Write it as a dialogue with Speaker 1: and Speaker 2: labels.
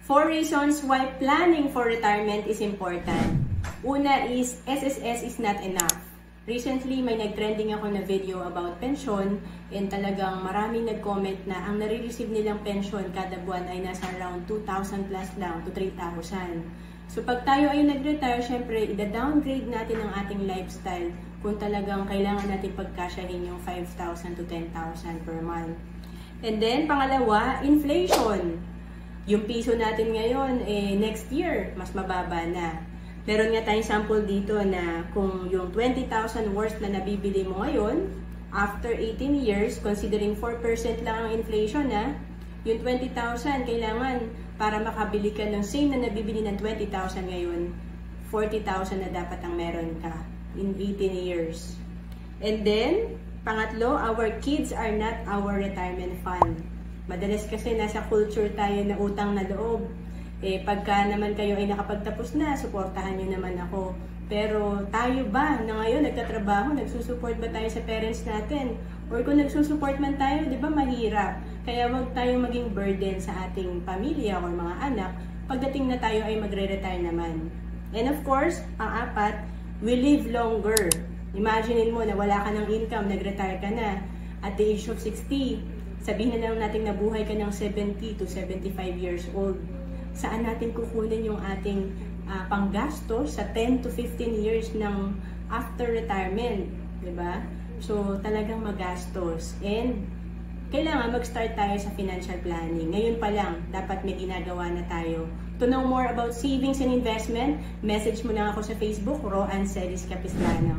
Speaker 1: 4 reasons why planning for retirement is important. Una is, SSS is not enough. Recently, may nag-trending ako na video about pension and talagang maraming nag-comment na ang nare-receive nilang pension kada buwan ay nasa around 2,000 plus lang to 3,000. So pag tayo ay nag-retire, syempre, ida-downgrade natin ang ating lifestyle kung talagang kailangan natin pagkasyahin yung 5,000 to 10,000 per month. And then, pangalawa, inflation. Yung piso natin ngayon, next year, mas mababa na. Meron nga tayong sample dito na kung yung 20,000 worth na nabibili mo ngayon, after 18 years, considering 4% lang ang inflation yung 20,000, kailangan para makabili ka ng same na nabibili ng 20,000 ngayon, 40,000 na dapat ang meron ka in 18 years. And then, pangatlo, our kids are not our retirement fund. Madalas kasi nasa culture tayo na utang na loob. Pagka naman kayo ay nakapagtapos na, suportahan nyo naman ako. Pero tayo ba na ngayon nagtatrabaho, nagsusupport ba tayo sa parents natin? Or kung nagsusupport man tayo, di ba mahirap? Kaya wag tayong maging burden sa ating pamilya o mga anak pagdating na tayo ay magre-retire naman. And of course, pang-apat, we live longer. Imaginein mo na wala ka ng income, nag-retire ka na. At the age of 60, sabihin na lang natin nabuhay ka ng 70 to 75 years old. Saan natin kukunin yung ating panggastos sa 10 to 15 years ng after retirement, di ba? So, talagang magastos. And, kailangan mag-start tayo sa financial planning. Ngayon pa lang, dapat may ginagawa na tayo. To know more about savings and investment, message mo lang ako sa Facebook, Roan Celis Capistrano.